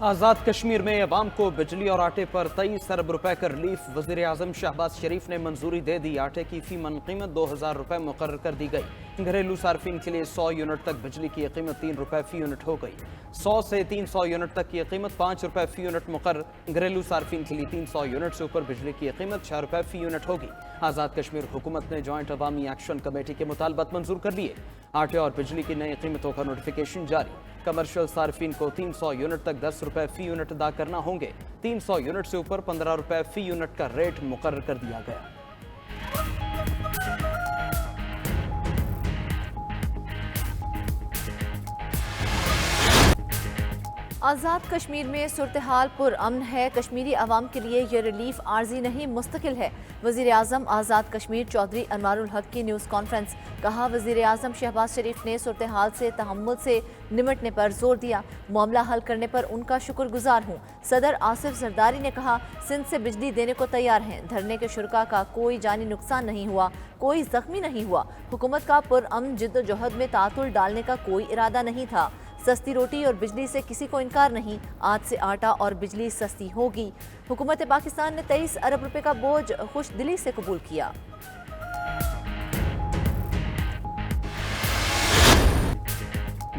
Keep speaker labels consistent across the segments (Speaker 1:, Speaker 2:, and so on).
Speaker 1: आज़ाद कश्मीर में अवाम को बिजली और आटे पर 23 अरब रुपए का रिलीफ। वज़ीर आज़म शहबाज शरीफ ने मंजूरी दे दी। आटे की फी मन कीमत 2000 रुपए मुकर्रर कर दी गई। घरेलू सार्फिन के लिए 100 यूनिट तक बिजली की कीमत 3 रुपए फी यूनिट हो गई। 100 से 300 यूनिट तक की कीमत 5 रुपए फी यूनिट मुकर्रर। घरेलू सार्फिन के लिए 300 यूनिट से ऊपर बिजली की कीमत 6 रुपए फी यूनिट होगी। आज़ाद कश्मीर हुकूमत ने जॉइंट अवामी एक्शन कमेटी के मुतालबात मंजूर कर लिए। आटे और बिजली की नई कीमतों का नोटिफिकेशन जारी। कमर्शियल सार्फिन को 300 यूनिट तक 10 रुपए फी यूनिट अदा करना होंगे। 300 यूनिट से ऊपर 15 रुपए फी यूनिट का रेट मुकर्रर कर दिया गया।
Speaker 2: आज़ाद कश्मीर में सूरत हाल पुरअमन है। कश्मीरी अवाम के लिए ये रिलीफ आर्जी नहीं मुस्तकिल है। वज़ीर आज़म आज़ाद कश्मीर चौधरी अनवारुल हक की न्यूज़ कॉन्फ्रेंस। कहा, वज़ीर आज़म शहबाज शरीफ ने सूरत हाल से तहम्मुल से निमटने पर जोर दिया। मामला हल करने पर उनका शुक्रगुजार हूँ। सदर आसिफ जरदारी ने कहा, सिंध से बिजली देने को तैयार हैं। धरने के शुरका का कोई जानी नुकसान नहीं हुआ, कोई जख्मी नहीं हुआ। हुकूमत का पुरअमन जिद्दोजहद में तातुल डालने का कोई इरादा नहीं था। सस्ती रोटी और बिजली से किसी को इनकार नहीं। आज से आटा और बिजली सस्ती होगी। हुकूमत पाकिस्तान ने 23 अरब रुपए का बोझ खुश दिली से कबूल किया।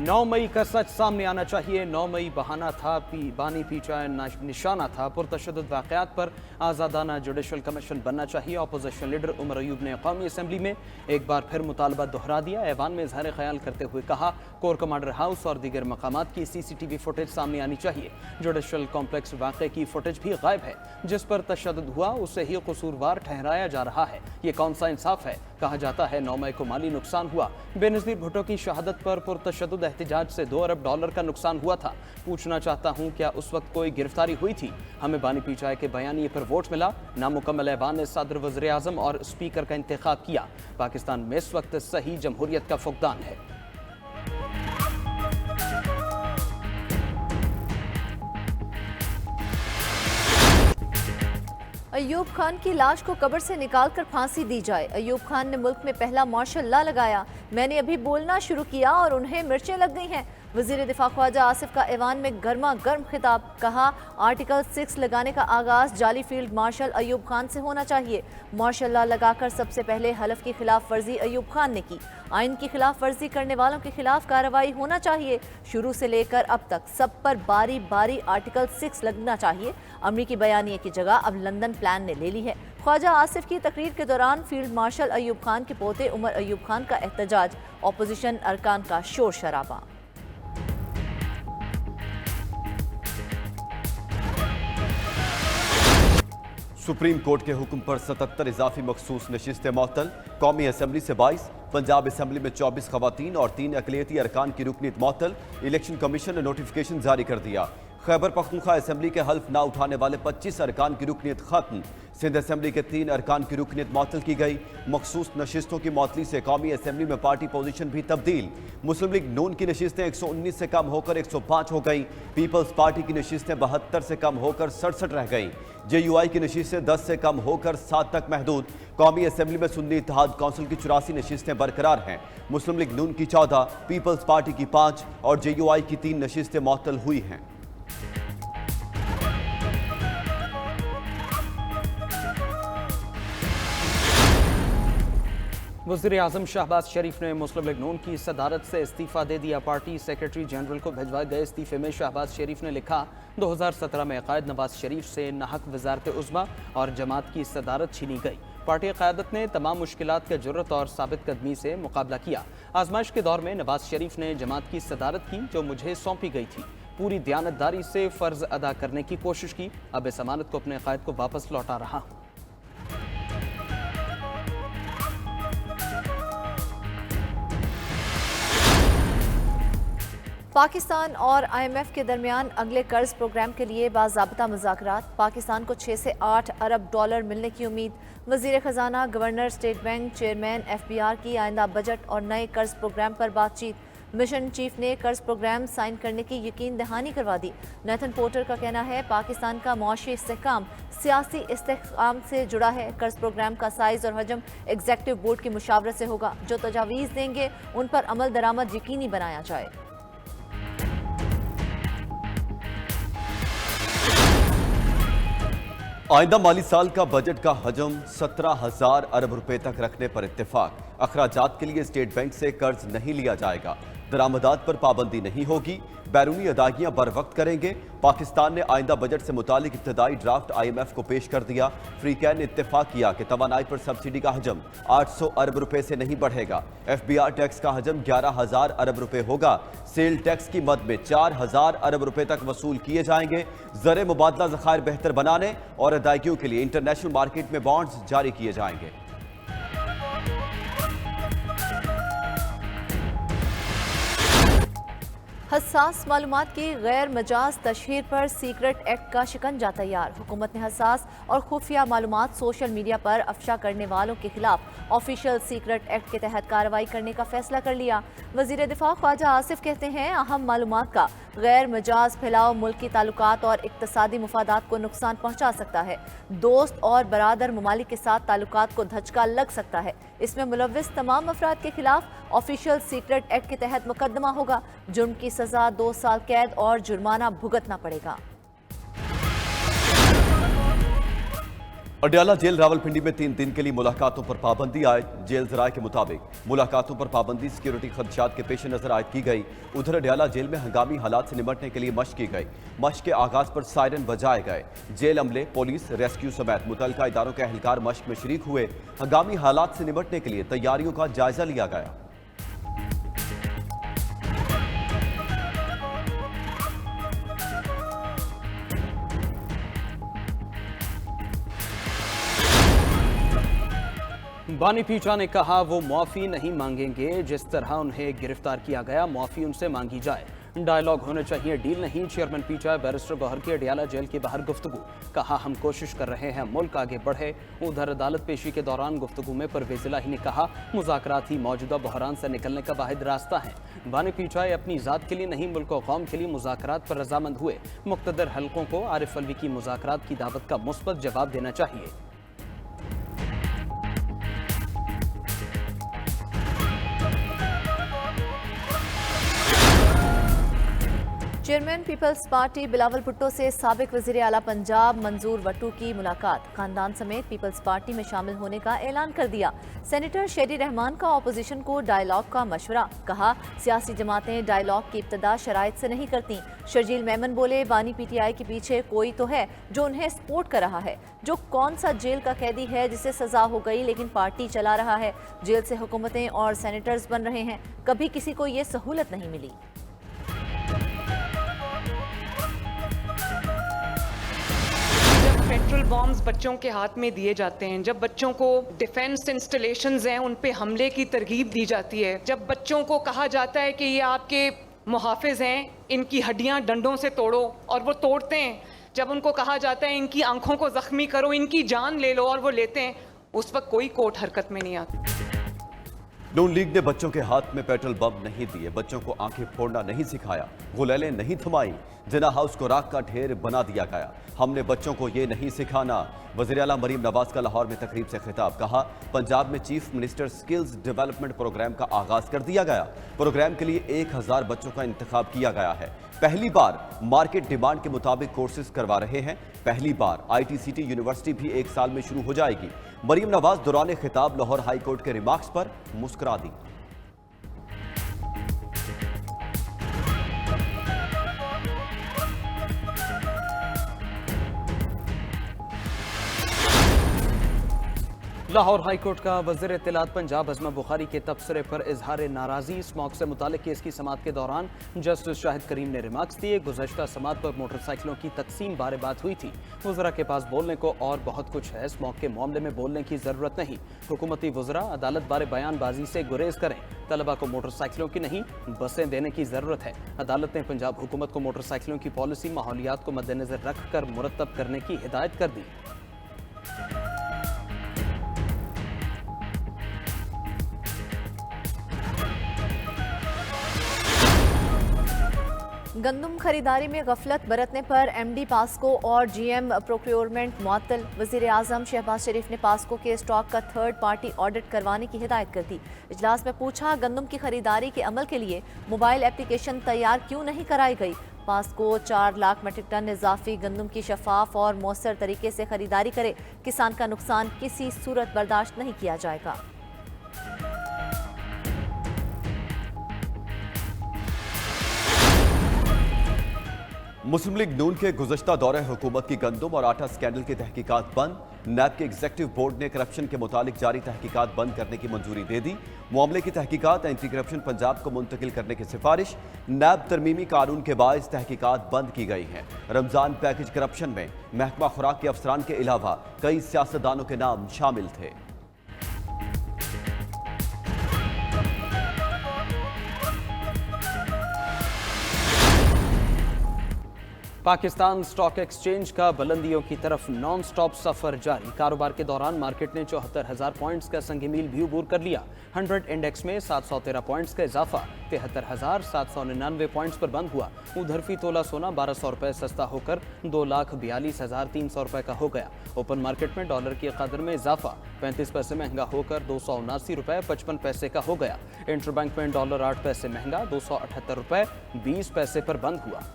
Speaker 1: 9 मई का सच सामने आना चाहिए। 9 मई बहाना था, बानी पीछा निशाना था। पुरतशद्दुद वाक़यात पर आज़ादाना जुडिशल कमीशन बनना चाहिए। अपोजिशन लीडर उमर अयूब ने कौमी असम्बली में एक बार फिर मुतालबा दोहरा दिया। ऐवान में इजहार ख्याल करते हुए कहा, कोर कमांडर हाउस और दीगर मकामात की CCTV फुटेज सामने आनी चाहिए। जुडिशल कॉम्प्लेक्स वाक़े की फुटेज भी गायब है। जिस पर तशद्दुद हुआ उसे ही कसूरवार ठहराया जा रहा है। ये कौन सा इंसाफ है? कहा जाता है 9 मई को माली नुकसान हुआ। बेनज़ीर भुट्टो की शहादत पर पुरतशद्दुद एहतजाज से 2 अरब डॉलर का नुकसान हुआ था। पूछना चाहता हूं, क्या उस वक्त कोई गिरफ्तारी हुई थी? हमें बानी पीचाई के बयानिए पर वोट मिला। नामुकम्मल ऐवान ने सदर, वज़ीर आज़म और स्पीकर का इंतखाब किया। पाकिस्तान में इस वक्त सही जमहूरियत का फुकदान है।
Speaker 2: अयूब खान की लाश को कब्र से निकालकर फांसी दी जाए। अयूब खान ने मुल्क में पहला मार्शल लॉ लगाया। मैंने अभी बोलना शुरू किया और उन्हें मिर्चें लग गई हैं। वज़ीर दिफा ख्वाजा आसिफ का ऐवान में गर्मा गर्म खिताब। कहा, आर्टिकल 6 लगाने का आगाज जाली फील्ड मार्शल अयूब खान से होना चाहिए। मार्शल लॉ लगाकर सबसे पहले हलफ की खिलाफ वर्जी अयूब खान ने की। आइन की खिलाफ वर्जी करने वालों के खिलाफ कार्रवाई होना चाहिए। शुरू से लेकर अब तक सब पर बारी बारी आर्टिकल 6 लगना चाहिए। अमरीकी बयानिए की जगह अब लंदन प्लान ने ले ली है। ख्वाजा आसिफ की तकरीर के दौरान फील्ड मार्शल अयूब खान के पोते उमर अयूब खान का एहतजाज। अपोजिशन अरकान का शोर शराबा।
Speaker 3: सुप्रीम कोर्ट के हुक्म पर 77 इजाफी मखसूस नशिस्तें मअतल। कौमी असम्बली से 22, पंजाब असम्बली में 24 खवातीन और 3 अकलियती अरकान की रुकनीत मअतल। इलेक्शन कमीशन ने नोटिफिकेशन जारी कर दिया। खैबर पख्तूनख्वा असम्बली के हल्फ ना उठाने वाले 25 अरकान की रुकनीत खत्म। सिंध असम्बली के 3 अरकान की रुकनीत मअतल की गई। मखसूस नशिस्तों की मअतली से कौमी असम्बली में पार्टी पोजीशन भी तब्दील। मुस्लिम लीग नून की नशिस्तें 119 से कम होकर 105 हो गई। पीपल्स पार्टी की नशिस्तें 72 से कम होकर 67 रह गई। JUI की नशिस्तें 10 से कम होकर 7 तक महदूद। कौमी असम्बली में सुन्नी इत्तेहाद कौंसिल की 84 नशिस्तें बरकरार हैं। मुस्लिम लीग नून की 14, पीपल्स पार्टी की 5 और JUI की 3 नशिस्तें मअतल हुई हैं।
Speaker 1: वज़ीर आज़म शहबाज शरीफ ने मुस्लिम लीग नून की सदारत से इस्तीफ़ा दे दिया। पार्टी सेक्रेटरी जनरल को भिजवाए गए इस्तीफ़े में शहबाज शरीफ ने लिखा, 2017 में क़ायद नवाज शरीफ से नाहक वज़ारत उज़्मा और जमात की सदारत छीनी गई। पार्टी क़यादत ने तमाम मुश्किलात के जुर्रत और साबित कदमी से मुकाबला किया। आजमाइश के दौर में नवाज शरीफ ने जमात की सदारत की जो मुझे सौंपी गई थी। पूरी दयानतदारी से फ़र्ज़ अदा करने की कोशिश की। अब इस अमानत को अपने क़ायद को वापस लौटा रहा हूँ।
Speaker 2: पाकिस्तान और IMF के दरमियान अगले कर्ज प्रोग्राम के लिए बाज़ाब्ता मुज़ाकरात। पाकिस्तान को 6 से 8 अरब डॉलर मिलने की उम्मीद। वज़ीर ख़जाना, governor, state bank chairman, FBR की आइंदा बजट और नए कर्ज प्रोग्राम पर बातचीत। मिशन चीफ ने कर्ज प्रोग्राम साइन करने की यकीन दहानी करवा दी। नेथन पोर्टर का कहना है, पाकिस्तान का मुआशी इस्तेहकाम सियासी इस्तेहकाम से जुड़ा है। कर्ज प्रोग्राम का साइज और हजम एग्जेक्टिव बोर्ड की मुशावरत से होगा। जो तजावीज़ देंगे उन पर अमल दरामद यकीनी बनाया जाए।
Speaker 3: आइंदा माली साल का बजट का हजम 17,000 अरब रुपए तक रखने पर इत्तेफाक। अखराजात के लिए स्टेट बैंक से कर्ज नहीं लिया जाएगा। दरामदात पर पाबंदी नहीं होगी। बैरूनी अदायगियां बर वक्त करेंगे। पाकिस्तान ने आइंदा बजट से मुतालिक इब्तदाई ड्राफ्ट IMF को पेश कर दिया। फ्रीकैन ने इत्तेफाक किया कि तवानाई पर सब्सिडी का हजम 800 अरब रुपए से नहीं बढ़ेगा। FBR टैक्स का हजम 11,000 अरब रुपए होगा। सेल टैक्स की मद में 4,000 अरब रुपए तक वसूल किए जाएंगे। ज़र मुबादला ज़खायर बेहतर बनाने और अदायगियों के लिए इंटरनेशनल मार्केट में बॉन्ड्स जारी किए जाएंगे।
Speaker 2: हसास मालूमात की गैर मजाज तशहीर पर सीक्रेट एक्ट का शिकंजा तैयार। हुकूमत ने हसास और खुफिया मालूमात सोशल मीडिया पर अफशा करने वालों के खिलाफ ऑफिशियल सीक्रेट एक्ट के तहत कार्रवाई करने का फैसला कर लिया। वजीर दिफा ख्वाजा आसिफ कहते हैं अहम मालूमात का गैर मजाज फैलाव मुल्की ताल्लुकात और इक्तसादी मुफादात को नुकसान पहुँचा सकता है। दोस्त और बरादर ममालिक के साथ ताल्लुकात को धचका लग सकता है। इसमें मुलव्विस तमाम अफराद के खिलाफ ऑफिशियल सीक्रेट एक्ट के तहत मुकदमा होगा। जुर्म की सजा 2 साल कैद और जुर्माना भुगतना पड़ेगा।
Speaker 3: अडयाला जेल रावलपिंडी में 3 दिन के लिए मुलाकातों पर पाबंदी आयद। जेल जराये के मुताबिक मुलाकातों पर पाबंदी सिक्योरिटी खदशात के पेश नजर आयद की गई। उधर अडयाला जेल में हंगामी हालात से निपटने के लिए मशक की गई। मशक के आगाज पर सायरन बजाए गए। जेल अमले, पुलिस, रेस्क्यू समेत मुतल्लिका इदारों के अहलकार मशक में शरीक हुए। हंगामी हालात से निपटने के लिए तैयारियों का जायजा लिया गया।
Speaker 1: बानी पीचा ने कहा वो माफ़ी नहीं मांगेंगे। जिस तरह उन्हें गिरफ्तार किया गया माफ़ी उनसे मांगी जाए। डायलॉग होने चाहिए, डील नहीं। चेयरमैन पीचा बैरिस्टर गौहर की अडयाला जेल के बाहर गुफ्तगू। कहा हम कोशिश कर रहे हैं मुल्क आगे बढ़े। उधर अदालत पेशी के दौरान गुफ्तगू में परवेज इलाही ने कहा मुज़ाकरात ही मौजूदा बहरान से निकलने का वाहिद रास्ता है। बानी पीचा अपनी ज़ात के लिए नहीं मुल्क और कौम के लिए मुज़ाकरात पर रजामंद हुए। मुक़्तदर हलकों को आरिफ अलवी की मुज़ाकरात की दावत का मुस्बत जवाब देना चाहिए।
Speaker 2: चेयरमैन पीपल्स पार्टी बिलावल भुट्टो से साबिक वज़ीर आला पंजाब मंजूर वट्टू की मुलाकात। खानदान समेत पीपल्स पार्टी में शामिल होने का ऐलान कर दिया। सेनेटर शेरी रहमान का ऑपोजिशन को डायलॉग का मशवरा। कहा सियासी जमातें डायलॉग की इब्तदा शराइत से नहीं करती। शर्जील मेमन बोले बानी PTI के पीछे कोई तो है जो उन्हें सपोर्ट कर रहा है। जो कौन सा जेल का कैदी है जिसे सजा हो गई लेकिन पार्टी चला रहा है। जेल से हुकूमतें और सेनेटर्स बन रहे हैं, कभी किसी को ये सहूलत नहीं मिली।
Speaker 4: पेट्रोल बॉम्ब्स बच्चों के हाथ में दिए जाते हैं, जब बच्चों को डिफेंस इंस्टॉलेशंस हैं उन पे हमले की तरगीब दी जाती है, जब बच्चों को कहा जाता है कि ये आपके मुहाफिज हैं, इनकी हड्डियां डंडों से तोड़ो और वो तोड़ते हैं, जब उनको कहा जाता है इनकी आंखों को जख्मी करो, इनकी जान ले लो और वो लेते हैं, उस वक्त कोई कोर्ट हरकत में नहीं आती।
Speaker 3: नून लीग ने बच्चों के हाथ में पेट्रोल बम नहीं दिए, बच्चों को आंखें फोड़ना नहीं सिखाया, गुलेलें नहीं थमाई, जिना हाउस को राख का ढेर बना दिया गया। हमने बच्चों को ये नहीं सिखाना। वज़ीर आला मरीम नवाज का लाहौर में तकरीब से खिताब। कहा पंजाब में chief minister skills development programme का आगाज कर दिया गया। प्रोग्राम के लिए 1000 बच्चों का इंतखाब किया गया है। पहली बार मार्केट डिमांड के मुताबिक कोर्सेज करवा रहे हैं। पहली बार ITCT यूनिवर्सिटी भी 1 साल में शुरू हो जाएगी। मरीम नवाज दौरान खिताब लाहौर हाई कोर्ट के रिमार्क्स पर मुस्कुरा दी।
Speaker 1: लाहौर हाईकोर्ट का वज़ीर इत्तलात पंजाब अज़मा बुखारी के तबसरे पर इजहार नाराज़ी। स्मॉग से मुतालिक केस की समाअत के दौरान जस्टिस शाहिद करीम ने रिमार्क्स दिए। गुज़श्ता समाअत पर मोटरसाइकिलों की तकसीम बारे बात हुई थी। वज़रा के पास बोलने को और बहुत कुछ है, स्मॉग के मामले में बोलने की ज़रूरत नहीं। हुकूमती वज़रा अदालत बारे बयानबाजी से गुरेज करें। तलबा को मोटरसाइकिलों की नहीं बसें देने की ज़रूरत है। अदालत ने पंजाब हुकूमत को मोटरसाइकिलों की पॉलिसी माहौलियात को मद्देनज़र रख कर मुरतब करने की हिदायत कर दी।
Speaker 2: गंदम खरीदारी में गफलत बरतने पर MD पास्को और GM प्रोक्योरमेंट मुअत्तल। वज़ीर आज़म शहबाज शरीफ ने पास्को के स्टॉक का थर्ड पार्टी ऑडिट करवाने की हिदायत कर दी। इजलास में पूछा गंदम की खरीदारी के अमल के लिए मोबाइल एप्लीकेशन तैयार क्यों नहीं कराई गई। पास्को 4 लाख मीट्रिक टन इजाफी गंदम की शफाफ और मौसर तरीके से खरीदारी करे। किसान का नुकसान किसी सूरत बर्दाश्त नहीं किया जाएगा।
Speaker 3: मुस्लिम लीग नून के गुज़श्ता दौरे हुकूमत की गंदम और आटा स्कैंडल की तहकीकात बंद। नैब के एग्जीक्यूटिव बोर्ड ने करप्शन के मुतालिक जारी तहकीकात बंद करने की मंजूरी दे दी। मामले की तहकीकात एंटी करप्शन पंजाब को मुंतकिल करने की सिफारिश। नैब तरमीमी कानून के बायस तहकीकात बंद की गई हैं। रमजान पैकेज करप्शन में महकमा खुराक के अफसरान के अलावा कई सियासतदानों के नाम शामिल थे।
Speaker 1: पाकिस्तान स्टॉक एक्सचेंज का बुलंदियों की तरफ नॉन स्टॉप सफर जारी। कारोबार के दौरान मार्केट ने 74,000 पॉइंट्स का संग मील भी अबूर कर लिया। 100 इंडेक्स में 713 पॉइंट्स का इजाफा 73,799 पॉइंट्स पर बंद हुआ। उधर फी तोला सोना 1200 रुपये सस्ता होकर 2,42,300 रुपये का हो गया। ओपन मार्केट में डॉलर की कदर में इजाफा 35 पैसे महंगा होकर 279 रुपये 55 पैसे का हो गया। इंटरबैंक में डॉलर 8 पैसे महंगा 278 रुपये 20 पैसे पर बंद हुआ।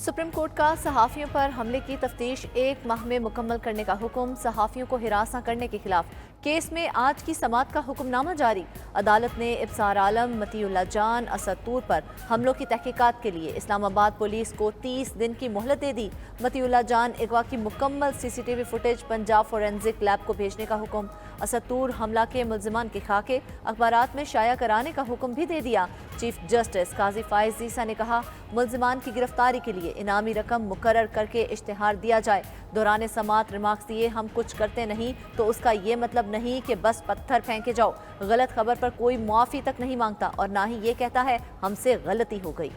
Speaker 2: सुप्रीम कोर्ट का सहाफ़ियों पर हमले की तफ्तीश 1 माह में मुकम्मल करने का हुक्म। सहाफ़ियों को हिरासत करने के खिलाफ केस में आज की समाअत का हुक्मनामा जारी। अदालत ने इब्सार आलम, मतीउल्लाह जान, असद तूर पर हमलों की तहकीकात के लिए इस्लामाबाद पुलिस को 30 दिन की मोहलत दे दी। मतीउल्लाह जान अगवा की मुकम्मल CCTV footage Punjab forensic lab को भेजने का हुक्म। असद तूर हमला के मुल्जिमान के खाके अखबारात में शाया कराने का हुक्म भी दे दिया। चीफ जस्टिस काजी फाइज जीसा ने कहा, मुल्जिमान की गिरफ्तारी के लिए इनामी रकम मुकर्रर करके इश्तिहार दिया जाए। दौरान समाअत रिमार्क्स दिए, हम कुछ करते नहीं तो उसका ये मतलब नहीं कि बस पत्थर फेंके जाओ। गलत खबर पर कोई मुआफ़ी तक नहीं मांगता और ना ही ये कहता है हमसे गलती हो गई।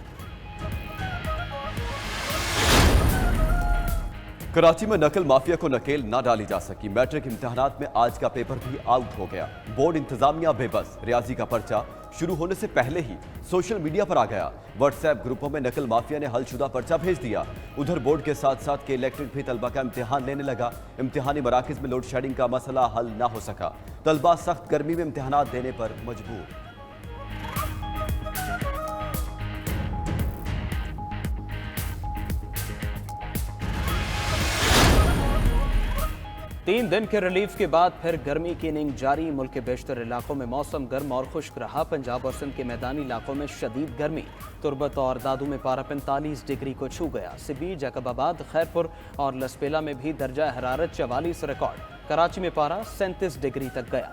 Speaker 3: कराची में नकल माफिया को नकेल न डाली जा सकी। मैट्रिक इम्तिहानात में आज का पेपर भी आउट हो गया। बोर्ड इंतजामिया बेबस। रियाजी का पर्चा शुरू होने से पहले ही सोशल मीडिया पर आ गया। व्हाट्सएप ग्रुपों में नकल माफिया ने हलशुदा पर्चा भेज दिया। उधर बोर्ड के साथ साथ के इलेक्ट्रिक भी तलबा का इम्तिहान लेने लगा। इम्तिहानी मराकज में लोड शेडिंग का मसला हल न हो सका। तलबा सख्त गर्मी में इम्तिहानात देने पर मजबूर।
Speaker 1: 3 दिन के रिलीफ के बाद फिर गर्मी की इनिंग जारी। मुल्क के बेशतर इलाकों में मौसम गर्म और खुश्क रहा। पंजाब और सिंध के मैदानी इलाकों में शदीद गर्मी। तुरबत और दादू में पारा 45 डिग्री को छू गया। सिबी, जैकबाबाद, खैरपुर और लसपेला में भी दर्जा हरारत 44 रिकॉर्ड। कराची में पारा 37 डिग्री तक गया।